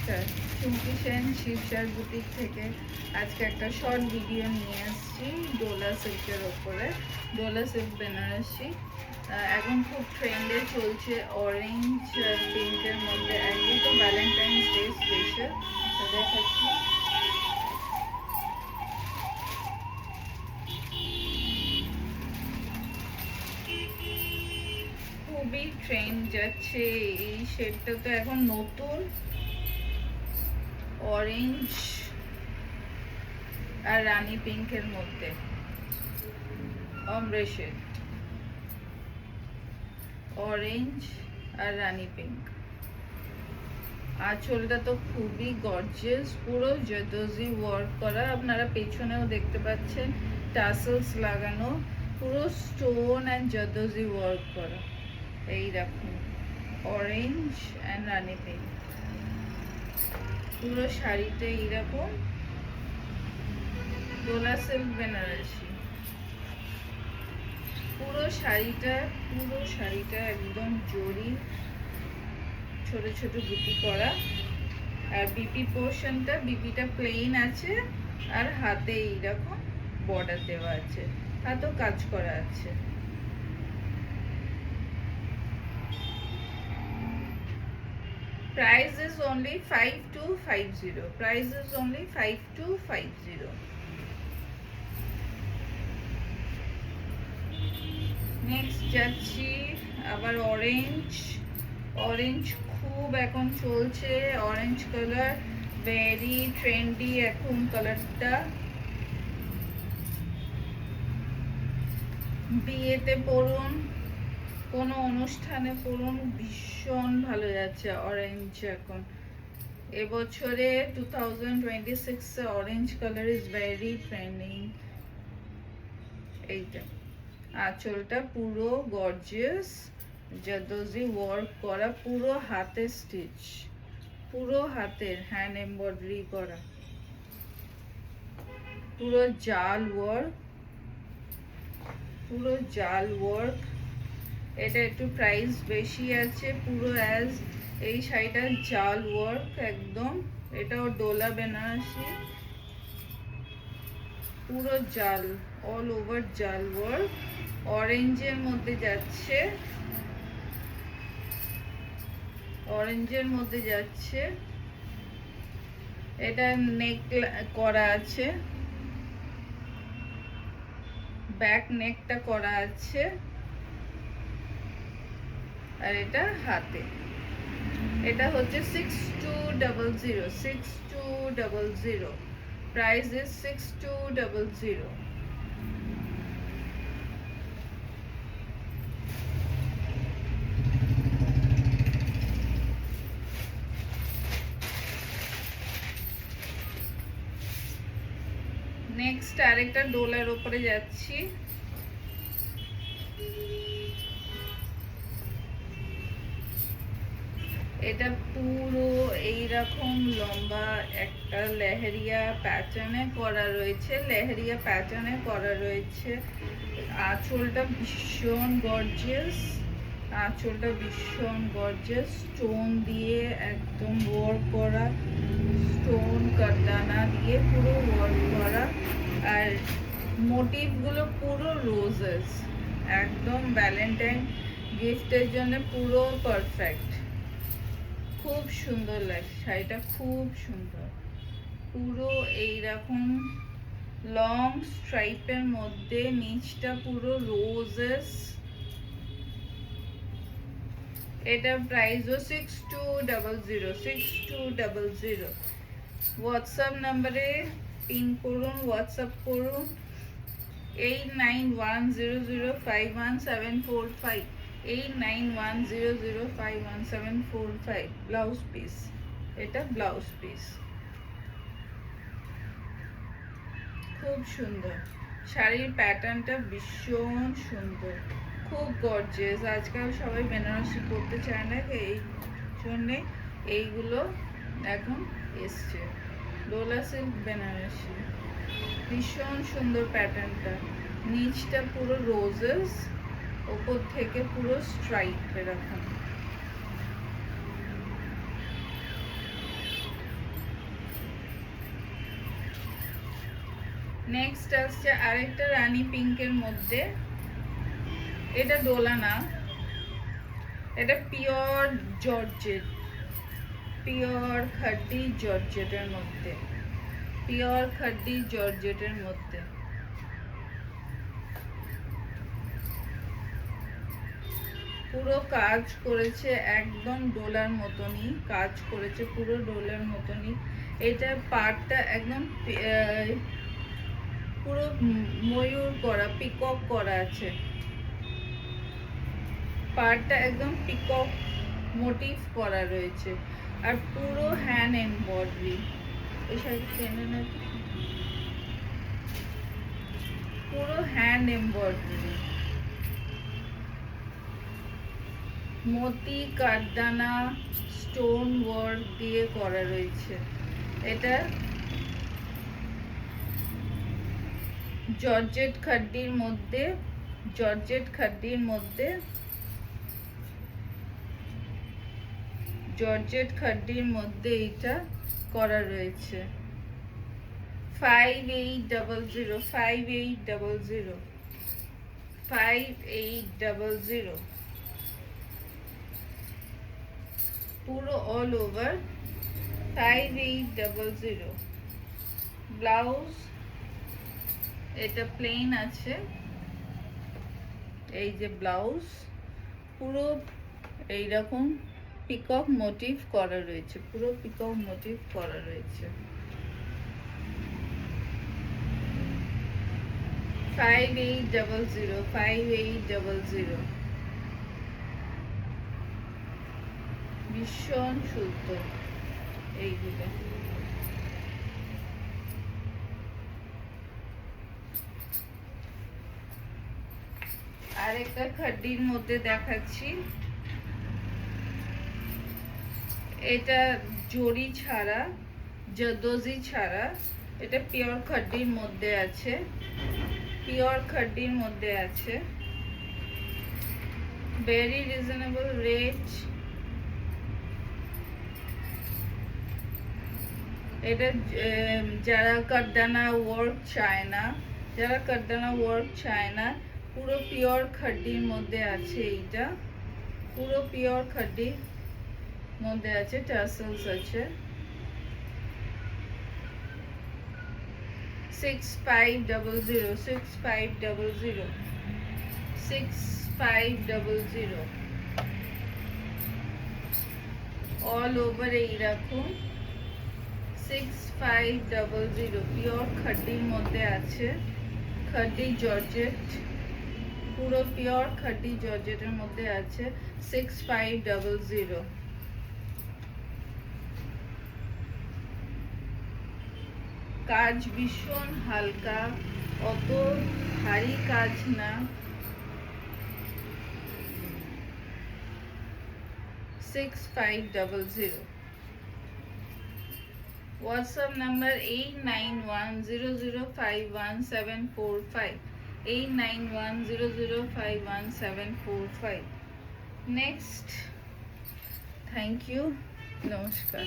নমস্কার, চুমকি সেন শিবসার বুটিক থেকে আজকে একটা শর্ট ভিডিও নিয়ে আসছি ডোলা সিল্কের ওপরে। ডোলা সিল্ক বেনারসি এখন খুব ট্রেন্ডে চলছে, অরেঞ্জ পিঙ্কের মধ্যে। একই তো ভ্যালেন্টাইন্স ডে স্পেশাল, তো দেখাচ্ছি। খুবই ট্রেন্ড যাচ্ছে এই শেডটা, তো এখন নতুন অরেঞ্জ আর রানী পিঙ্কের মধ্যে অমরে শেড, অরেঞ্জ আর রানী পিঙ্ক। আঁচলটা তো খুবই গর্জিয়াস, পুরো জর্দোজি ওয়ার্ক করা। আপনারা পেছনেও দেখতে পাচ্ছেন টাসেলস লাগানো, পুরো স্টোন অ্যান্ড জর্দোজি ওয়ার্ক করা। এই দেখুন অরেঞ্জ অ্যান্ড রানী পিঙ্ক, পুরো শাড়িতে এইরকম ডোলা সিল্ক বেনারসি। পুরো শাড়িটা একদম জরি, ছোট ছোট বুটি করা। আর বিপি পোর্শনটা, বিপিটা প্লেন আছে আর হাতে এইরকম বর্ডার দেওয়া আছে, হাতেও কাজ করা আছে। Price is only 5250. Price is only 5250. Next যাচ্ছি আবার অরেঞ্জ খুব এখন চলছে। অরেঞ্জ কালার ভেরি ট্রেন্ডি এখন কালারটা। বিয়েতে পরুন, কোনো অনুষ্ঠানে পরুন, ভীষণ ভালো যাচ্ছে অরেঞ্জ এখন। এবছরে 2026 orange colour is very trending. এইটা আঁচলটা পুরো গর্জিয়াস জারদোজি ওয়ার্ক করা, পুরো হাতে স্টিচ, পুরো হাতের হ্যান্ড এমব্রয়ডারি করা, পুরো জাল ওয়ার্ক। এটা একটু প্রাইস বেশি আছে, পুরো অ্যাজ এই শাড়িটা জাল ওয়ার্ক একদম। এটাও ডোলা বেনারসি, পুরো জাল, অল ওভার জাল ওয়ার্ক। অরেঞ্জের মধ্যে যাচ্ছে, এটা নেক করা আছে, ব্যাক নেকটা করা আছে, আর এটা হাতে। এটা হচ্ছে 6200। Price is 6200। নেক্সট আরেকটা ডোলার উপরে যাচ্ছি। এটা পুরো এইরকম লম্বা একটা লেহেরিয়া প্যাটার্নে করা রয়েছে। আঁচলটা ভীষণ গর্জিয়াস, স্টোন দিয়ে একদম ওয়ার্ক করা, স্টোন কাটদানা দিয়ে পুরো ওয়ার্ক করা। আর মোটিভগুলো পুরো রোজেস, একদম ভ্যালেন্টাইন গিফটের জন্য পুরো পারফেক্ট। খুব সুন্দর লাগছে শাড়িটা, খুব সুন্দর। পুরো এইরকম লং স্ট্রাইপের মধ্যে, নিচটা পুরো রোজেস। এটা প্রাইসও 6200। হোয়াটসঅ্যাপ নাম্বারে পিন করুন, হোয়াটসঅ্যাপ করুন 8910051745, 8910051745। ব্লাউজ পিস, এটা ব্লাউজ পিস, খুব সুন্দর। শাড়ির প্যাটার্নটা ভীষণ সুন্দর, খুব গর্জিয়াস। আজকাল সবাই বেনারসি পরতে চায় না, এই জন্যে এইগুলো এখন এসছে। ডোলা সিল্ক বেনারসি, ভীষণ সুন্দর প্যাটার্নটা। নিচটা পুরো রোজেস, ওপর থেকে পুরো স্ট্রাইপ এরকম। নেক্সট আসছে আরেকটা রানী পিঙ্কের মধ্যে, এটা ডোলা না, এটা পিওর জর্জেট, পিওর খাড্ডি জর্জেটের মধ্যে, পিওর খাড্ডি জর্জেটের মধ্যে। পুরো কাজ করেছে একদম ডোলার মতনই কাজ করেছে, পুরো ডোলার মতনই। এটা পাড়টা একদম পুরো ময়ূর করা, পিকক করা আছে, পাড়টা একদম পিকক মোটিভ করা রয়েছে, আর পুরো হ্যান্ড এমব্রয়ডারি। এই সাইড টেনে না, পুরো হ্যান্ড এমব্রয়ডারি, মতি কাঠদানা স্টোন ওয়ার্ক দিয়ে করা রয়েছে। এটা জর্জেট খাড্ডির মধ্যে, জর্জেট খাড্ডির মধ্যে, জর্জেট খাড্ডির মধ্যে এটা করা রয়েছে। 5800, 5800, 5800, পুরো অল ওভার 5800। ব্লাউজ এটা প্লেন আছে, এই যে ব্লাউজ পুরো এইরকম পিকক মোটিভ করা রয়েছে, পুরো পিকক মোটিভ করা রয়েছে। 5800, 5800, ভীষণ সুন্দর এইগুলো। আরেকটা খাড্ডির মধ্যে দেখাচ্ছি, এটা জরি ছাড়া, জর্দোজি ছাড়া, এটা পিওর খাড্ডির মধ্যে আছে, পিওর খাড্ডির মধ্যে আছে, ভেরি রিজনেবল রেট। এটা যারা কাঠদানা ওয়ার্ক চায় না, যারা কাঠদানা ওয়ার্ক চায় না, পুরো পিওর খাড্ডির মধ্যে আছে, এইটা পুরো পিওর খাড্ডির মধ্যে আছে, টাসেলস আছে। 6500, 6500, 6500, অল ওভার এইরকম 6500, পিওর খাড্ডির মধ্যে আছে, খাড্ডি জর্জেট, পুরো পিওর খাড্ডি জর্জেটের মধ্যে আছে। 6500। কাজ ভীষণ হালকা, অত ভারী কাজ না। 6500। WhatsApp number 8910051745, 8910051745। Next, thank you, namaskar।